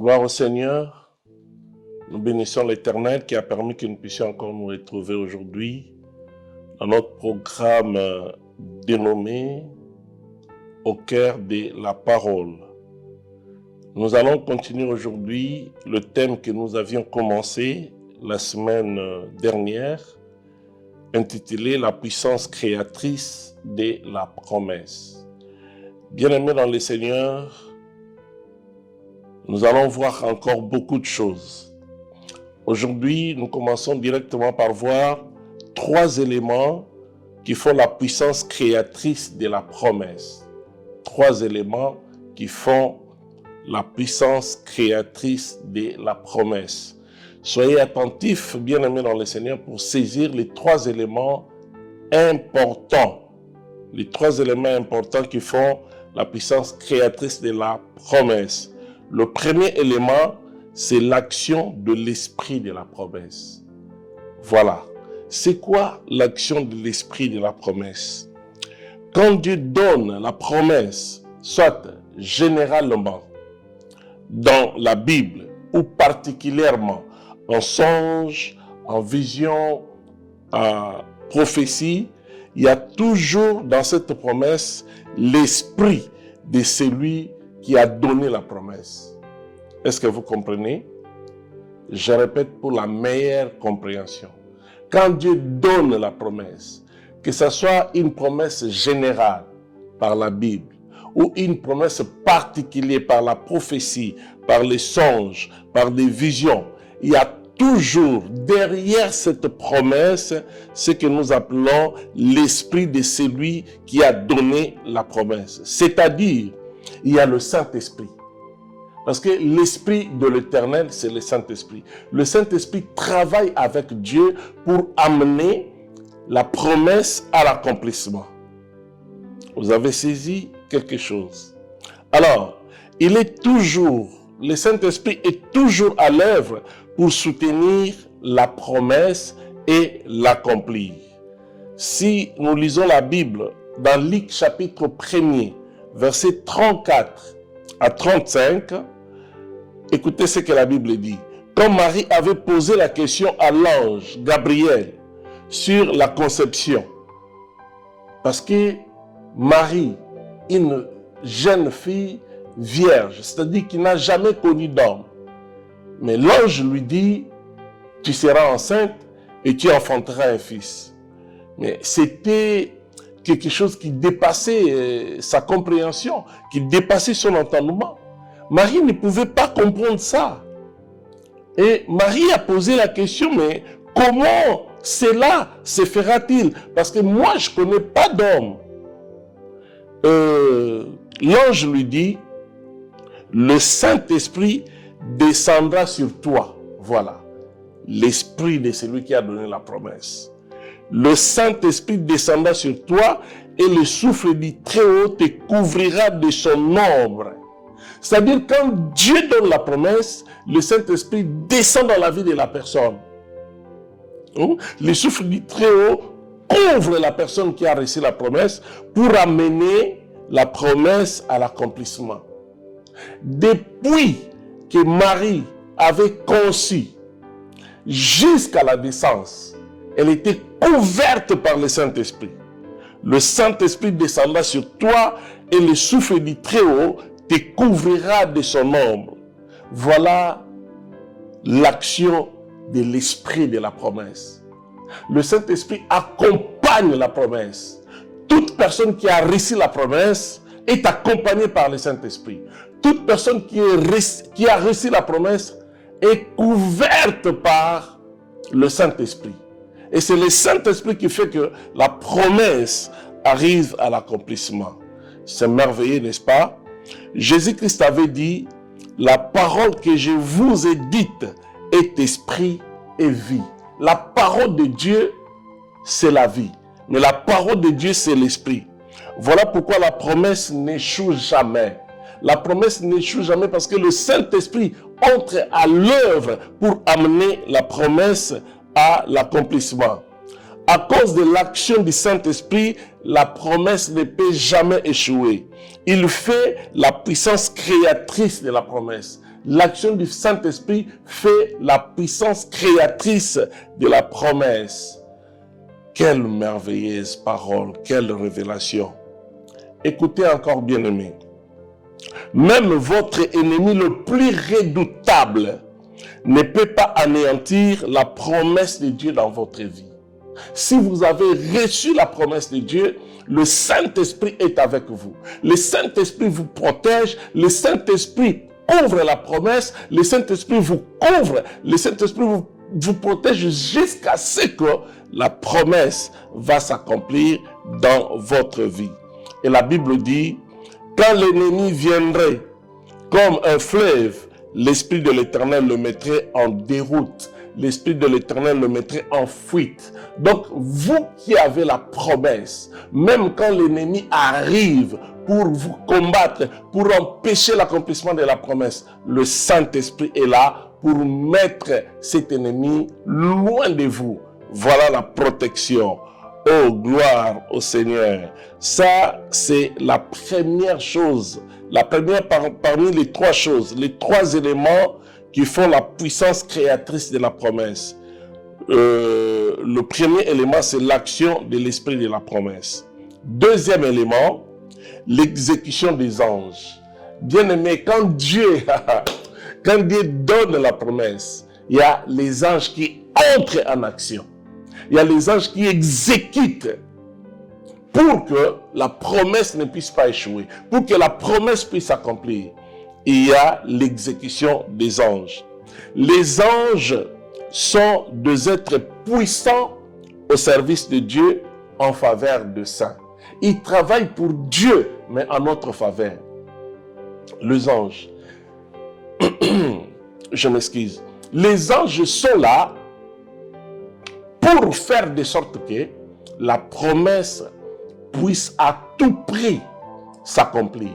Gloire au Seigneur. Nous bénissons l'Éternel qui a permis que nous puissions encore nous retrouver aujourd'hui dans notre programme dénommé « Au cœur de la parole ». Nous allons continuer aujourd'hui le thème que nous avions commencé la semaine dernière, intitulé « La puissance créatrice de la promesse ». Bien-aimés dans le Seigneur, nous allons voir encore beaucoup de choses. Aujourd'hui, nous commençons directement par voir 3 éléments qui font la puissance créatrice de la promesse. 3 éléments qui font la puissance créatrice de la promesse. Soyez attentifs, bien-aimés dans le Seigneur, pour saisir les 3 éléments importants. Les 3 éléments importants qui font la puissance créatrice de la promesse. Le premier élément, c'est l'action de l'esprit de la promesse. Voilà. C'est quoi l'action de l'esprit de la promesse? Quand Dieu donne la promesse, soit généralement dans la Bible ou particulièrement en songe, en vision, en prophétie, il y a toujours dans cette promesse l'esprit de celui qui a donné la promesse. Est-ce que vous comprenez? Je répète pour la meilleure compréhension. Quand Dieu donne la promesse, que ce soit une promesse générale par la Bible ou une promesse particulière par la prophétie, par les songes, par des visions, il y a toujours derrière cette promesse ce que nous appelons l'esprit de celui qui a donné la promesse. C'est-à-dire, il y a le Saint-Esprit. Parce que l'Esprit de l'Éternel, c'est le Saint-Esprit. Le Saint-Esprit travaille avec Dieu pour amener la promesse à l'accomplissement. Vous avez saisi quelque chose. Alors, le Saint-Esprit est toujours à l'œuvre pour soutenir la promesse et l'accomplir. Si nous lisons la Bible dans Luc chapitre 1er, versets 34 à 35, écoutez ce que la Bible dit. Quand Marie avait posé la question à l'ange Gabriel sur la conception, parce que Marie, une jeune fille vierge, c'est-à-dire qui n'a jamais connu d'homme, mais l'ange lui dit, tu seras enceinte et tu enfanteras un fils. Mais c'était quelque chose qui dépassait sa compréhension, qui dépassait son entendement. Marie ne pouvait pas comprendre ça. Et Marie a posé la question, mais comment cela se fera-t-il? Parce que moi, je ne connais pas d'homme. L'ange lui dit, le Saint-Esprit descendra sur toi. Voilà. L'esprit de celui qui a donné la promesse. Le Saint-Esprit descendra sur toi et le souffle du Très-Haut te couvrira de son ombre. C'est-à-dire, quand Dieu donne la promesse, le Saint-Esprit descend dans la vie de la personne. Le souffle du Très-Haut couvre la personne qui a reçu la promesse pour amener la promesse à l'accomplissement. Depuis que Marie avait conçu jusqu'à la naissance, elle était couverte par le Saint-Esprit. Le Saint-Esprit descendra sur toi et le souffle du Très-Haut te couvrira de son ombre. Voilà l'action de l'esprit de la promesse. Le Saint-Esprit accompagne la promesse. Toute personne qui a reçu la promesse est accompagnée par le Saint-Esprit. Toute personne qui a reçu la promesse est couverte par le Saint-Esprit. Et c'est le Saint-Esprit qui fait que la promesse arrive à l'accomplissement. C'est merveilleux, n'est-ce pas? Jésus-Christ avait dit, la parole que je vous ai dite est esprit et vie. La parole de Dieu, c'est la vie. Mais la parole de Dieu, c'est l'esprit. Voilà pourquoi la promesse n'échoue jamais. La promesse n'échoue jamais parce que le Saint-Esprit entre à l'œuvre pour amener la promesse à l'accomplissement. À cause de l'action du Saint-Esprit, la promesse ne peut jamais échouer. Il fait la puissance créatrice de la promesse. L'action du Saint-Esprit fait la puissance créatrice de la promesse. Quelle merveilleuse parole, quelle révélation. Écoutez encore, bien-aimés. Même votre ennemi le plus redoutable ne peut pas anéantir la promesse de Dieu dans votre vie. Si vous avez reçu la promesse de Dieu, le Saint-Esprit est avec vous. Le Saint-Esprit vous protège, le Saint-Esprit ouvre la promesse, le Saint-Esprit vous couvre, le Saint-Esprit vous protège jusqu'à ce que la promesse va s'accomplir dans votre vie. Et la Bible dit, quand l'ennemi viendrait comme un fleuve, l'Esprit de l'Éternel le mettrait en déroute. L'Esprit de l'Éternel le mettrait en fuite. Donc, vous qui avez la promesse, même quand l'ennemi arrive pour vous combattre, pour empêcher l'accomplissement de la promesse, le Saint-Esprit est là pour mettre cet ennemi loin de vous. Voilà la protection. Oh, gloire au Seigneur. Ça, c'est la première chose. La première parmi les trois choses, les trois éléments qui font la puissance créatrice de la promesse. Le premier élément, c'est l'action de l'esprit de la promesse. Deuxième élément, l'exécution des anges. Bien aimé, quand Dieu donne la promesse, il y a les anges qui entrent en action. Il y a les anges qui exécutent pour que la promesse ne puisse pas échouer, pour que la promesse puisse s'accomplir. Il y a l'exécution des anges. Les anges sont des êtres puissants au service de Dieu en faveur de saints. Ils travaillent pour Dieu, mais en notre faveur. Les anges, je m'excuse, les anges sont là pour faire de sorte que la promesse puisse à tout prix s'accomplir.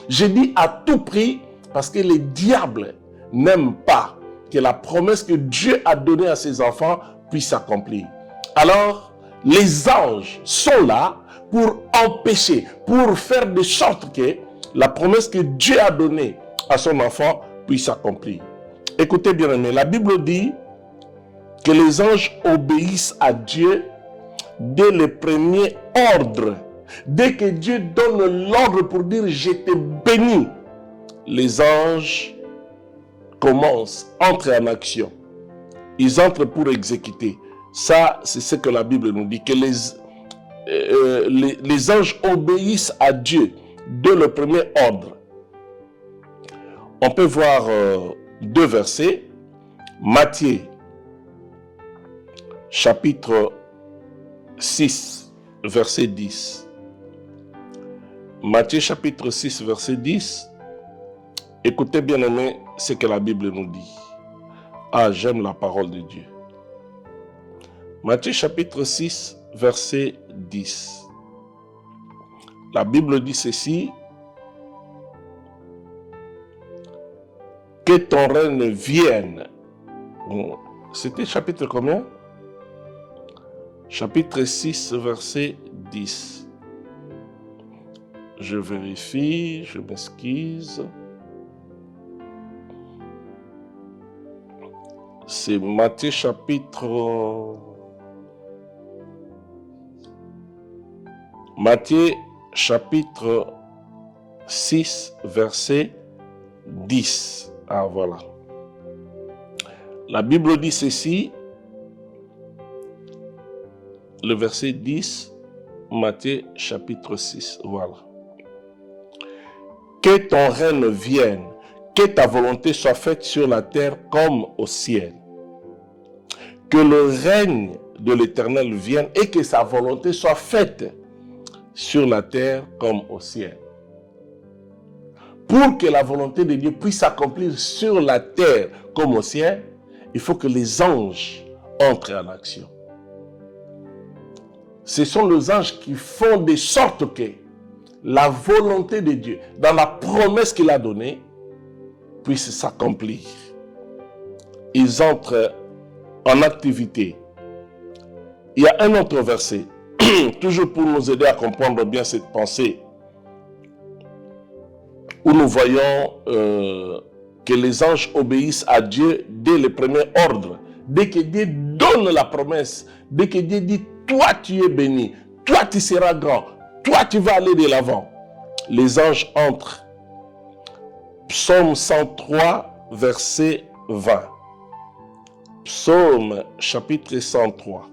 Je dis à tout prix parce que les diables n'aiment pas que la promesse que Dieu a donnée à ses enfants puisse s'accomplir. Alors, les anges sont là pour empêcher, pour faire de sorte que la promesse que Dieu a donnée à son enfant puisse s'accomplir. Écoutez bien aimé, la Bible dit que les anges obéissent à Dieu dès le premier ordre. Dès que Dieu donne l'ordre pour dire « je te bénis », les anges commencent, entrent en action. Ils entrent pour exécuter. Ça, c'est ce que la Bible nous dit, que les anges obéissent à Dieu dès le premier ordre. On peut voir deux versets. Matthieu, chapitre 6, verset 10. Matthieu, chapitre 6, verset 10. Écoutez bien aimé ce que la Bible nous dit. Ah, j'aime la parole de Dieu. Matthieu, chapitre 6, verset 10. La Bible dit ceci. Que ton règne vienne. Bon, c'était chapitre combien? Chapitre 6, verset 10. Je vérifie, je m'excuse. C'est Matthieu chapitre 6, verset 10. Ah, voilà. La Bible dit ceci, le verset 10, Matthieu chapitre 6. Voilà. Que ton règne vienne, que ta volonté soit faite sur la terre comme au ciel. Que le règne de l'Éternel vienne et que sa volonté soit faite sur la terre comme au ciel. Pour que la volonté de Dieu puisse s'accomplir sur la terre comme au ciel, il faut que les anges entrent en action. Ce sont les anges qui font de sorte que la volonté de Dieu, dans la promesse qu'il a donnée, puisse s'accomplir. Ils entrent en activité. Il y a un autre verset, toujours pour nous aider à comprendre bien cette pensée, où nous voyons que les anges obéissent à Dieu dès le premier ordre. Dès que Dieu donne la promesse, dès que Dieu dit, toi tu es béni, toi tu seras grand, toi tu vas aller de l'avant, les anges entrent. Psaume 103, verset 20. Psaume chapitre 103.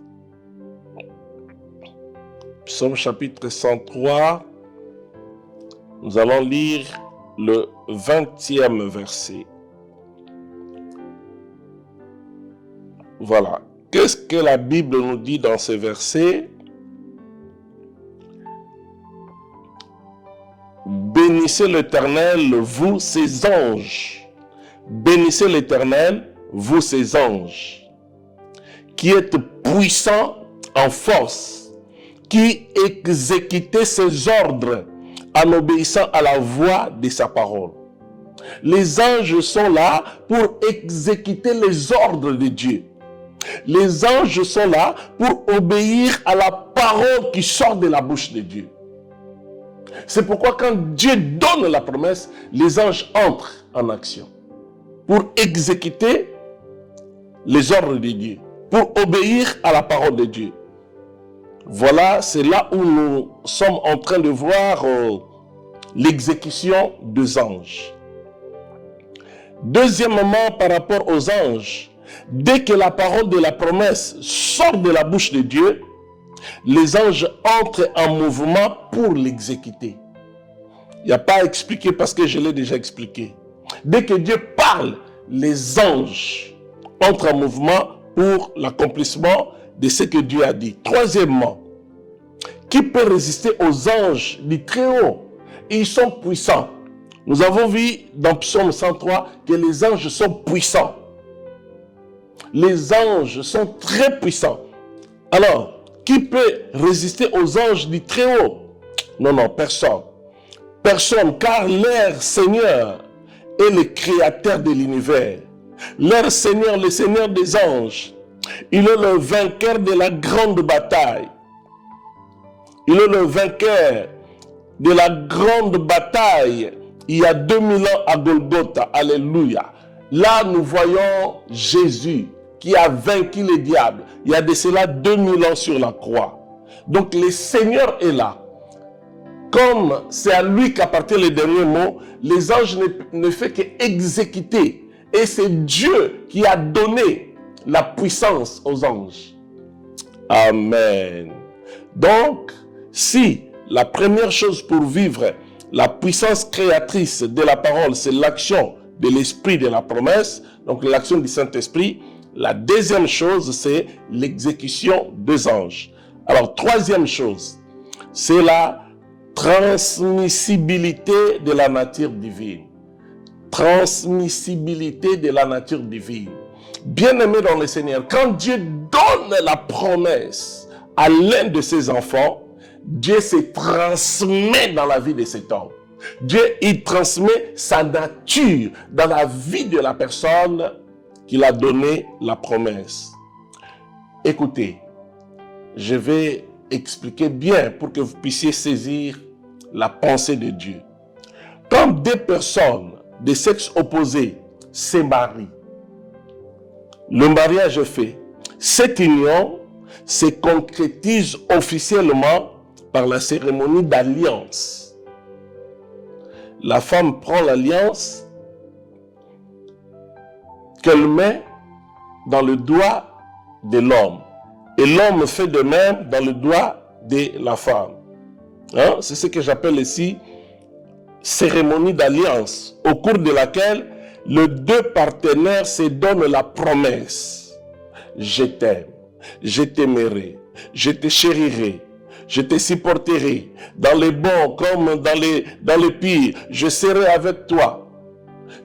Psaume chapitre 103, nous allons lire le 20e verset. Voilà. Qu'est-ce que la Bible nous dit dans ce verset? Bénissez l'Éternel, vous ses anges. Bénissez l'Éternel, vous ses anges, qui êtes puissants en force, qui exécutez ses ordres en obéissant à la voix de sa parole. Les anges sont là pour exécuter les ordres de Dieu. Les anges sont là pour obéir à la parole qui sort de la bouche de Dieu. C'est pourquoi quand Dieu donne la promesse, les anges entrent en action pour exécuter les ordres de Dieu, pour obéir à la parole de Dieu. Voilà, c'est là où nous sommes en train de voir l'exécution des anges. Deuxièmement, par rapport aux anges, dès que la parole de la promesse sort de la bouche de Dieu, les anges entrent en mouvement pour l'exécuter. Il n'y a pas à expliquer parce que je l'ai déjà expliqué. Dès que Dieu parle, les anges entrent en mouvement pour l'accomplissement de ce que Dieu a dit. Troisièmement, qui peut résister aux anges du Très-Haut? Ils sont puissants. Nous avons vu dans Psaume 103 que les anges sont puissants. Les anges sont très puissants. Alors, qui peut résister aux anges du Très-Haut? Non, non, personne. Personne, car leur Seigneur est le créateur de l'univers. Leur Seigneur, le Seigneur des anges, il est le vainqueur de la grande bataille. Il est le vainqueur de la grande bataille il y a 2000 ans à Golgotha. Alléluia. Là, nous voyons Jésus qui a vaincu le diable. Il y a de cela 2000 ans sur la croix. Donc, le Seigneur est là. Comme c'est à lui qu'appartient le dernier mot, les anges ne font qu'exécuter. Et c'est Dieu qui a donné la puissance aux anges. Amen. Donc, si la première chose pour vivre la puissance créatrice de la parole, c'est l'action de l'esprit de la promesse, donc l'action du Saint-Esprit, la deuxième chose, c'est l'exécution des anges. Alors, troisième chose, c'est la transmissibilité de la nature divine. Transmissibilité de la nature divine. Bien-aimé dans le Seigneur, quand Dieu donne la promesse à l'un de ses enfants, Dieu se transmet dans la vie de cet homme. Dieu, il transmet sa nature dans la vie de la personne qu'il a donné la promesse. Écoutez, je vais expliquer bien pour que vous puissiez saisir la pensée de Dieu. Quand deux personnes de sexe opposé se marient, le mariage est fait. Cette union se concrétise officiellement par la cérémonie d'alliance. La femme prend l'alliance qu'elle met dans le doigt de l'homme. Et l'homme fait de même dans le doigt de la femme. Hein? C'est ce que j'appelle ici cérémonie d'alliance, au cours de laquelle les deux partenaires se donnent la promesse. Je t'aime, je t'aimerai, je te chérirai, je te supporterai, dans les bons comme dans les pires, je serai avec toi.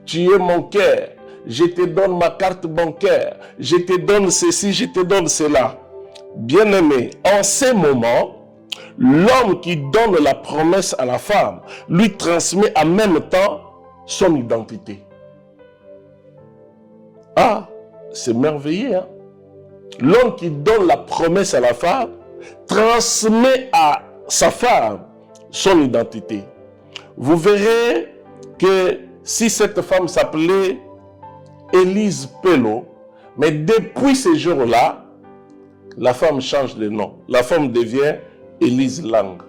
Tu es mon cœur, je te donne ma carte bancaire, je te donne ceci, je te donne cela. Bien-aimé, en ces moments, l'homme qui donne la promesse à la femme lui transmet en même temps son identité. Ah, c'est merveilleux, hein? L'homme qui donne la promesse à la femme transmet à sa femme son identité. Vous verrez que si cette femme s'appelait Élise Pello, mais depuis ce jour-là, la femme change de nom. La femme devient Élise Lang.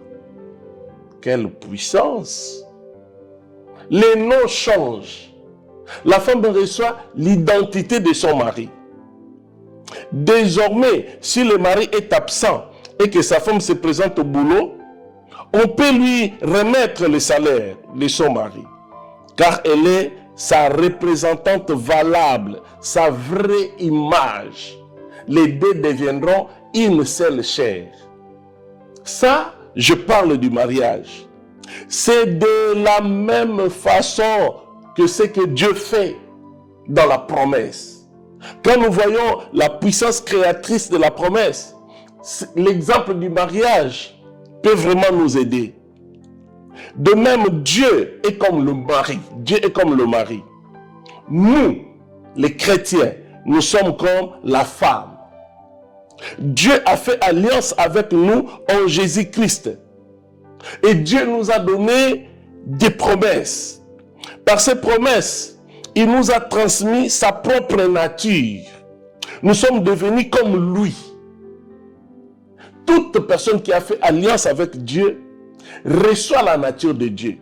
Quelle puissance! Les noms changent. La femme reçoit l'identité de son mari. Désormais, si le mari est absent et que sa femme se présente au boulot, on peut lui remettre le salaire de son mari, car elle est sa représentante valable, sa vraie image. Les deux deviendront une seule chair. Ça, je parle du mariage. C'est de la même façon que ce que Dieu fait dans la promesse. Quand nous voyons la puissance créatrice de la promesse, l'exemple du mariage peut vraiment nous aider. De même, Dieu est comme le mari. Dieu est comme le mari. Nous, les chrétiens, nous sommes comme la femme. Dieu a fait alliance avec nous en Jésus-Christ. Et Dieu nous a donné des promesses. Par ces promesses, il nous a transmis sa propre nature. Nous sommes devenus comme lui. Toute personne qui a fait alliance avec Dieu reçoit la nature de Dieu.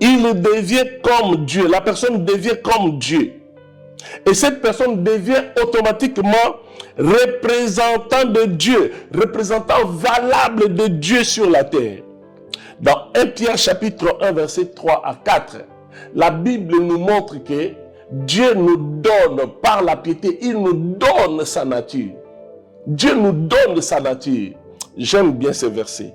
Il devient comme Dieu. La personne devient comme Dieu. Et cette personne devient automatiquement représentant de Dieu, représentant valable de Dieu sur la terre. Dans 1 Pierre chapitre 1 verset 3 à 4, la Bible nous montre que Dieu nous donne par la piété, il nous donne sa nature. Dieu nous donne sa nature. J'aime bien ce verset.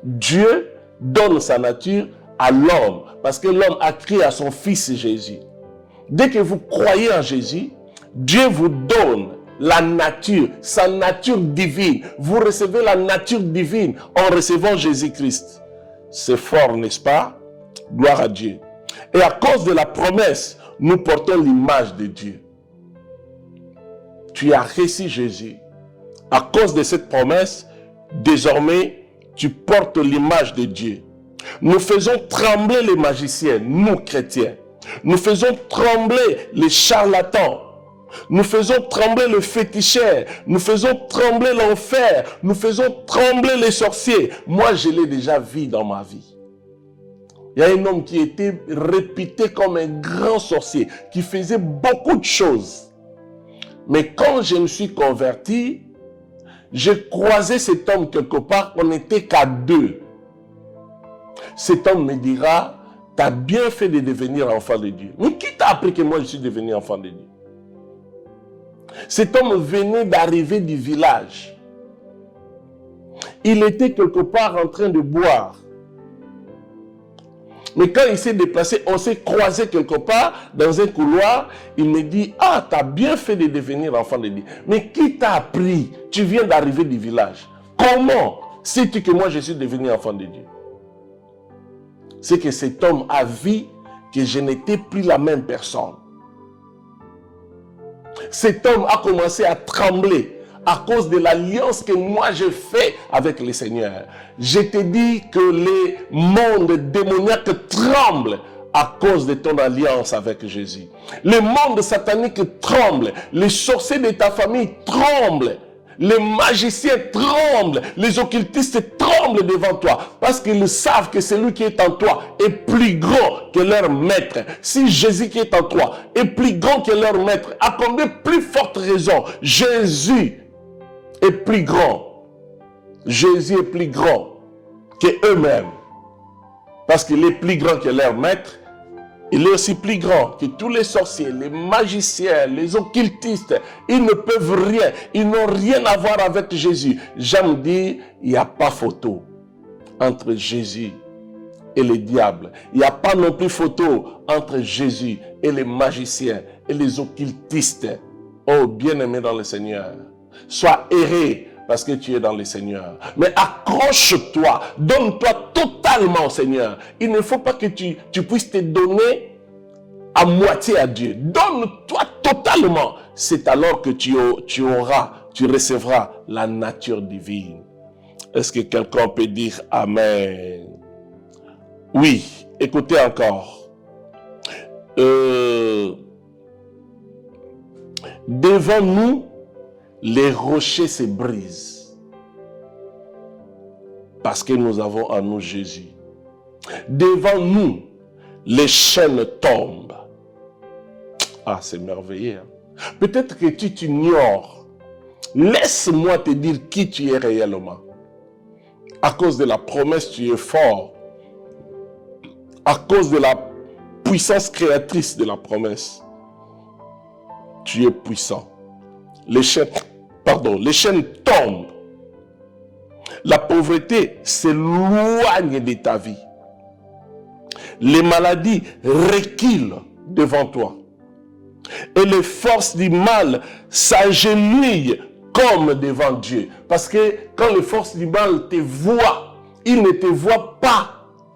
Dieu donne sa nature à l'homme parce que l'homme a crié à son fils Jésus. Dès que vous croyez en Jésus, Dieu vous donne la nature, sa nature divine. Vous recevez la nature divine en recevant Jésus-Christ. C'est fort, n'est-ce pas? Gloire à Dieu. Et à cause de la promesse, nous portons l'image de Dieu. Tu as reçu Jésus. À cause de cette promesse, désormais, tu portes l'image de Dieu. Nous faisons trembler les magiciens, nous chrétiens. Nous faisons trembler les charlatans. Nous faisons trembler le féticheur. Nous faisons trembler l'enfer. Nous faisons trembler les sorciers. Moi, je l'ai déjà vu dans ma vie. Il y a un homme qui était réputé comme un grand sorcier, qui faisait beaucoup de choses. Mais quand je me suis converti, j'ai croisé cet homme quelque part, on n'était qu'à deux. Cet homme me dira, tu as bien fait de devenir enfant de Dieu. Mais qui t'a appris que moi je suis devenu enfant de Dieu? Cet homme venait d'arriver du village. Il était quelque part en train de boire. Mais quand il s'est déplacé, on s'est croisé quelque part dans un couloir. Il me dit, ah, tu as bien fait de devenir enfant de Dieu. Mais qui t'a appris? Tu viens d'arriver du village. Comment sais-tu que moi je suis devenu enfant de Dieu? C'est que cet homme a vu que je n'étais plus la même personne. Cet homme a commencé à trembler à cause de l'alliance que moi je fais avec le Seigneur. Je te dis que les mondes démoniaques tremblent à cause de ton alliance avec Jésus. Le monde satanique tremble. Les sorciers de ta famille tremblent. Les magiciens tremblent, les occultistes tremblent devant toi parce qu'ils savent que celui qui est en toi est plus grand que leur maître. Si Jésus qui est en toi est plus grand que leur maître, à combien plus forte raison Jésus est plus grand. Jésus est plus grand qu'eux-mêmes parce qu'il est plus grand que leur maître. Il est aussi plus grand que tous les sorciers, les magiciens, les occultistes. Ils ne peuvent rien. Ils n'ont rien à voir avec Jésus. J'aime dire, il n'y a pas photo entre Jésus et les diables. Il n'y a pas non plus photo entre Jésus et les magiciens et les occultistes. Oh, bien-aimé dans le Seigneur, sois erré parce que tu es dans le Seigneur. Mais accroche-toi, donne-toi totalement au Seigneur. Il ne faut pas que tu puisses te donner à moitié à Dieu. Donne-toi totalement. C'est alors que tu recevras la nature divine. Est-ce que quelqu'un peut dire Amen? Oui, écoutez encore. devant nous, les rochers se brisent. Parce que nous avons en nous Jésus. Devant nous, les chaînes tombent. Ah, c'est merveilleux. Hein? Peut-être que tu t'ignores. Laisse-moi te dire qui tu es réellement. À cause de la promesse, tu es fort. À cause de la puissance créatrice de la promesse, tu es puissant. Les chaînes tombent. La pauvreté s'éloigne de ta vie. Les maladies reculent devant toi. Et les forces du mal s'agenouillent comme devant Dieu. Parce que quand les forces du mal te voient, ils ne te voient pas,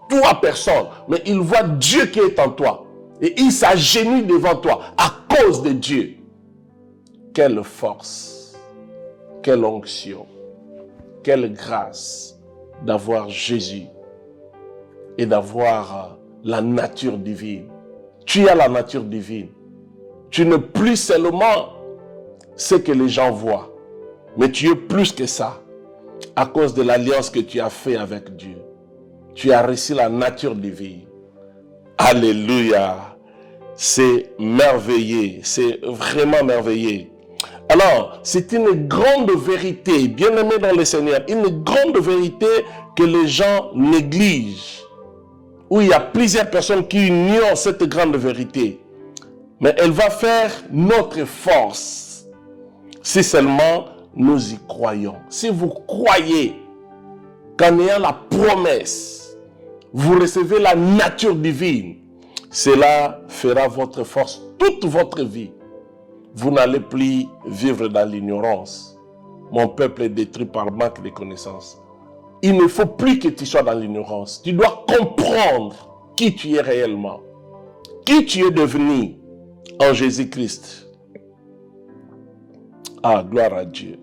toi personne, mais ils voient Dieu qui est en toi. Et ils s'agenouillent devant toi à cause de Dieu. Quelle force, quelle onction, quelle grâce d'avoir Jésus et d'avoir la nature divine. Tu as la nature divine. Tu n'es plus seulement ce que les gens voient, mais tu es plus que ça à cause de l'alliance que tu as fait avec Dieu. Tu as reçu la nature divine. Alléluia. C'est merveilleux. C'est vraiment merveilleux. Alors, c'est une grande vérité, bien-aimé dans le Seigneur, une grande vérité que les gens négligent. Où il y a plusieurs personnes qui ignorent cette grande vérité. Mais elle va faire notre force. Si seulement nous y croyons. Si vous croyez qu'en ayant la promesse, vous recevez la nature divine, cela fera votre force toute votre vie. Vous n'allez plus vivre dans l'ignorance. Mon peuple est détruit par manque de connaissances. Il ne faut plus que tu sois dans l'ignorance. Tu dois comprendre qui tu es réellement. Qui tu es devenu en Jésus-Christ. Ah, gloire à Dieu.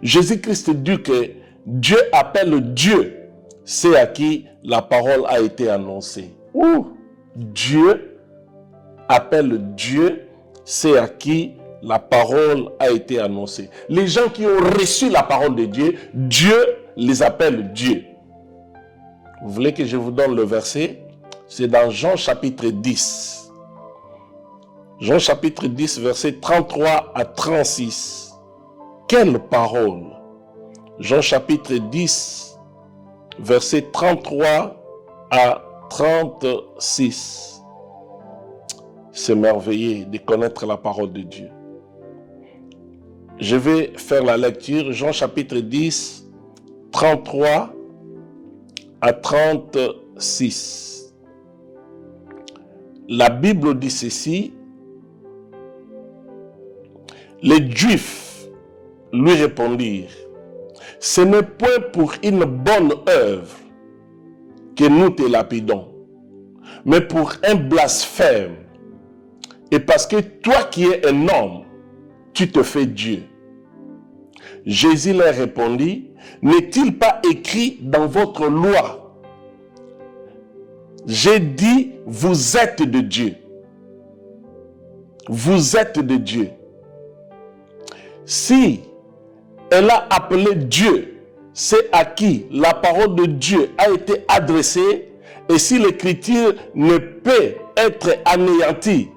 Jésus-Christ dit que Dieu appelle Dieu, c'est à qui la parole a été annoncée. Ouh, Dieu appelle Dieu, c'est à qui la parole a été annoncée. Les gens qui ont reçu la parole de Dieu, Dieu les appelle Dieu. Vous voulez que je vous donne le verset? C'est dans Jean chapitre 10. Jean chapitre 10, verset 33 à 36. Quelle parole! Jean chapitre 10, verset 33 à 36. C'est merveilleux de connaître la parole de Dieu. Je vais faire la lecture. Jean chapitre 10, 33 à 36. La Bible dit ceci. Les Juifs lui répondirent, « Ce n'est point pour une bonne œuvre que nous te lapidons, mais pour un blasphème, et parce que toi qui es un homme, tu te fais Dieu. » Jésus leur répondit, « N'est-il pas écrit dans votre loi? J'ai dit, vous êtes de Dieu. Vous êtes de Dieu. » Si elle a appelé Dieu, c'est à qui la parole de Dieu a été adressée, et si l'écriture ne peut être anéantie,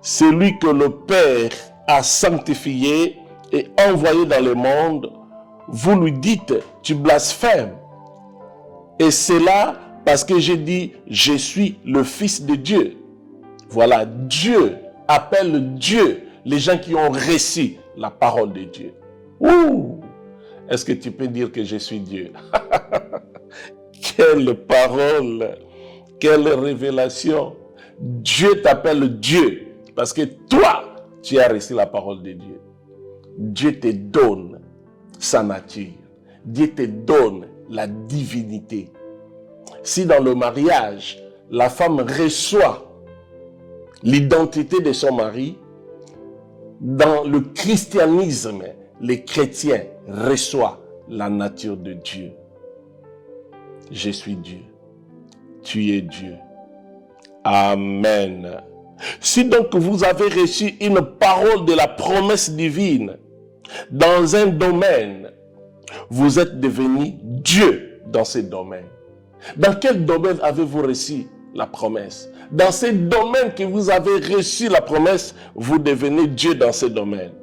celui que le Père a sanctifié et envoyé dans le monde, vous lui dites, tu blasphèmes. Et c'est là parce que j'ai dit, je suis le Fils de Dieu. Voilà, Dieu appelle Dieu les gens qui ont reçu la parole de Dieu. Ouh! Est-ce que tu peux dire que je suis Dieu? Quelle parole! Quelle révélation! Dieu t'appelle Dieu parce que toi, tu as reçu la parole de Dieu. Dieu te donne sa nature. Dieu te donne la divinité. Si dans le mariage, la femme reçoit l'identité de son mari, dans le christianisme, les chrétiens reçoivent la nature de Dieu. Je suis Dieu. Tu es Dieu. Amen. Si donc vous avez reçu une parole de la promesse divine dans un domaine, vous êtes devenu Dieu dans ce domaine. Dans quel domaine avez-vous reçu la promesse? Dans ce domaine que vous avez reçu la promesse, vous devenez Dieu dans ce domaine.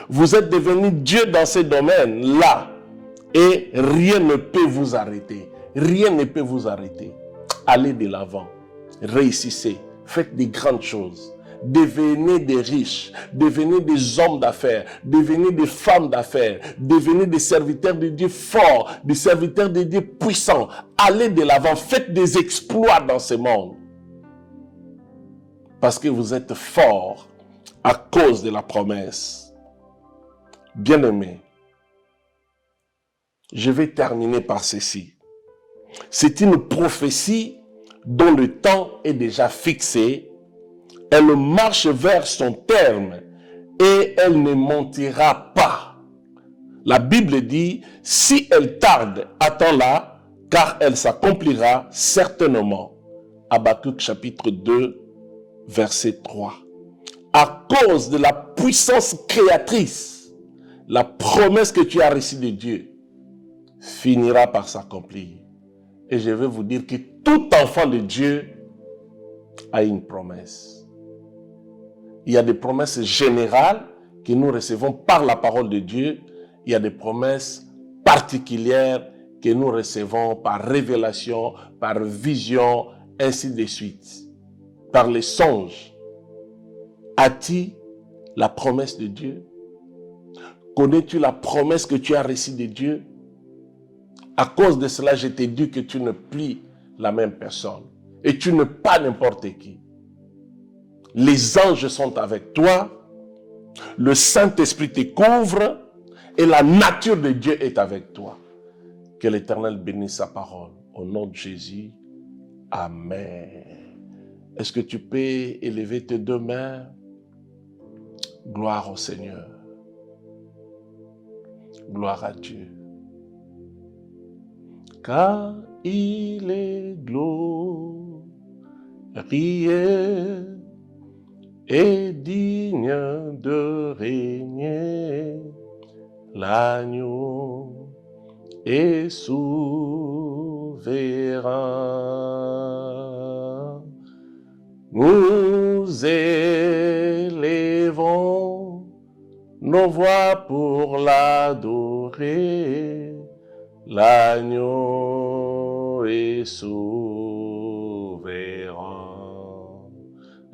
Vous êtes devenu Dieu dans ce domaine-là. Et rien ne peut vous arrêter. Rien ne peut vous arrêter. Allez de l'avant. Réussissez. Faites des grandes choses. Devenez des riches. Devenez des hommes d'affaires. Devenez des femmes d'affaires. Devenez des serviteurs de Dieu forts. Des serviteurs de Dieu puissants. Allez de l'avant. Faites des exploits dans ce monde. Parce que vous êtes forts à cause de la promesse. Bien-aimés, je vais terminer par ceci. C'est une prophétie dont le temps est déjà fixé. Elle marche vers son terme et elle ne mentira pas. La Bible dit, si elle tarde, attends-la, car elle s'accomplira certainement. Habakkuk chapitre 2, verset 3. À cause de la puissance créatrice, la promesse que tu as reçue de Dieu finira par s'accomplir. Et je vais vous dire que tout enfant de Dieu a une promesse. Il y a des promesses générales que nous recevons par la parole de Dieu. Il y a des promesses particulières que nous recevons par révélation, par vision, ainsi de suite. Par les songes. As-tu la promesse de Dieu? Connais-tu la promesse que tu as reçue de Dieu? À cause de cela, je t'ai dit que tu ne plies la même personne. Et tu n'es pas n'importe qui. Les anges sont avec toi. Le Saint-Esprit te couvre. Et la nature de Dieu est avec toi. Que l'Éternel bénisse sa parole. Au nom de Jésus. Amen. Est-ce que tu peux élever tes deux mains? Gloire au Seigneur. Gloire à Dieu. Car il est glorieux et digne de régner. L'agneau est souverain. Nous élevons nos voix pour l'adorer. L'agneau est souverain.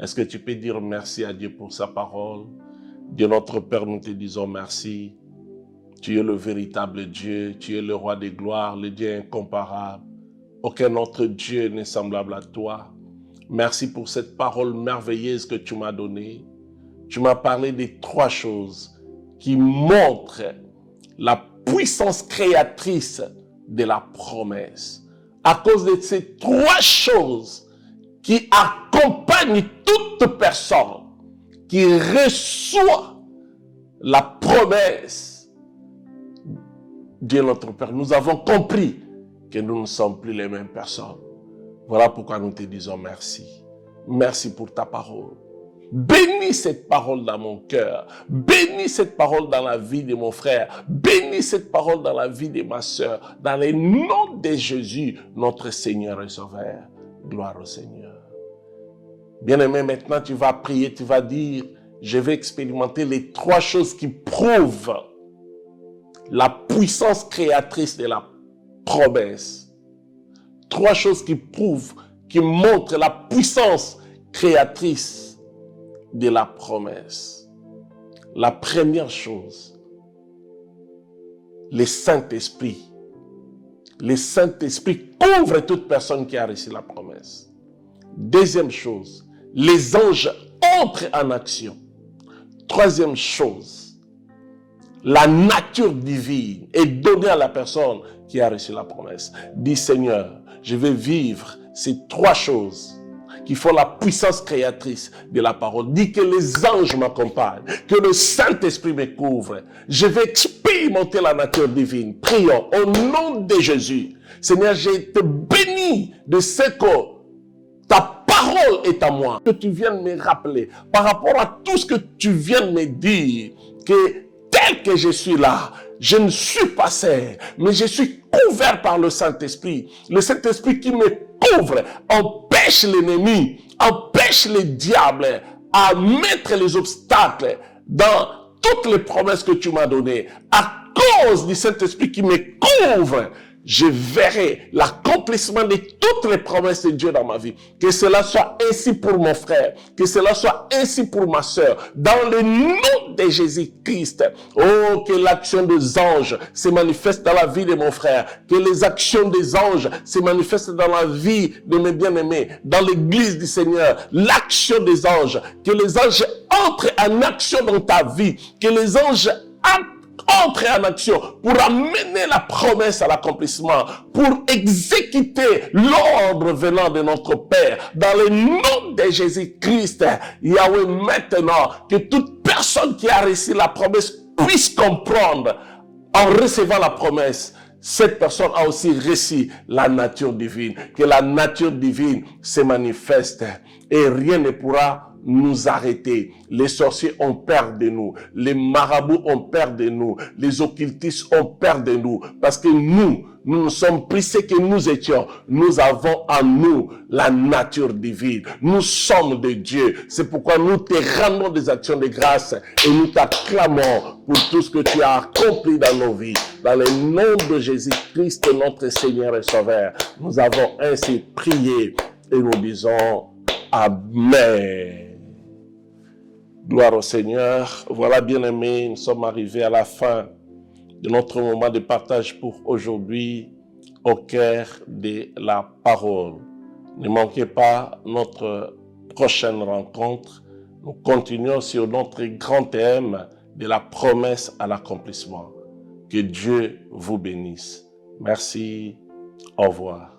Est-ce que tu peux dire merci à Dieu pour sa parole? Dieu notre Père, nous te disons merci. Tu es le véritable Dieu, tu es le roi des gloires, le Dieu incomparable. Aucun autre Dieu n'est semblable à toi. Merci pour cette parole merveilleuse que tu m'as donnée. Tu m'as parlé des trois choses qui montrent la puissance créatrice de la promesse. À cause de ces trois choses qui accompagnent toute personne qui reçoit la promesse, Dieu notre Père, nous avons compris que nous ne sommes plus les mêmes personnes. Voilà pourquoi nous te disons merci. Merci pour ta parole. Bénis cette parole dans mon cœur. Bénis cette parole dans la vie de mon frère. Bénis cette parole dans la vie de ma sœur. Dans le nom de Jésus, notre Seigneur et Sauveur. Gloire au Seigneur. Bien-aimé, maintenant tu vas prier, tu vas dire, je vais expérimenter les trois choses qui prouvent la puissance créatrice de la promesse. Trois choses qui prouvent, qui montrent la puissance créatrice de la promesse. La première chose, le Saint-Esprit. Le Saint-Esprit couvre toute personne qui a reçu la promesse. Deuxième chose, les anges entrent en action. Troisième chose, la nature divine est donnée à la personne qui a reçu la promesse. Dis Seigneur, je vais vivre ces trois choses qui font la puissance créatrice de la parole. Dis que les anges m'accompagnent, que le Saint-Esprit me couvre. Je vais expérimenter la nature divine. Prions au nom de Jésus. Seigneur, je te bénis de ce que ta parole est à moi. Que tu viennes me rappeler par rapport à tout ce que tu viens de me dire, que tel que je suis là, je ne suis pas serre, mais je suis couvert par le Saint-Esprit. Le Saint-Esprit qui me couvre empêche l'ennemi, empêche le diable à mettre les obstacles dans toutes les promesses que tu m'as données. À cause du Saint-Esprit qui me couvre, je verrai l'accomplissement de toutes les promesses de Dieu dans ma vie. Que cela soit ainsi pour mon frère, que cela soit ainsi pour ma soeur, dans le nom de Jésus-Christ. Oh, que l'action des anges se manifeste dans la vie de mon frère, que les actions des anges se manifestent dans la vie de mes bien-aimés, dans l'église du Seigneur, l'action des anges, que les anges entrent en action dans ta vie, que les anges entrer en action pour amener la promesse à l'accomplissement, pour exécuter l'ordre venant de notre Père. Dans le nom de Jésus-Christ, Yahweh, maintenant, que toute personne qui a reçu la promesse puisse comprendre en recevant la promesse. Cette personne a aussi reçu la nature divine. Que la nature divine se manifeste et rien ne pourra nous arrêter. Les sorciers ont peur de nous. Les marabouts ont peur de nous. Les occultistes ont peur de nous. Parce que nous sommes pris ce que nous étions. Nous avons en nous la nature divine. Nous sommes de Dieu. C'est pourquoi nous te rendons des actions de grâce et nous t'acclamons pour tout ce que tu as accompli dans nos vies. Dans le nom de Jésus-Christ, notre Seigneur et Sauveur, nous avons ainsi prié et nous disons Amen. Gloire au Seigneur. Voilà, bien-aimés, nous sommes arrivés à la fin de notre moment de partage pour aujourd'hui au cœur de la parole. Ne manquez pas notre prochaine rencontre. Nous continuons sur notre grand thème de la promesse à l'accomplissement. Que Dieu vous bénisse. Merci. Au revoir.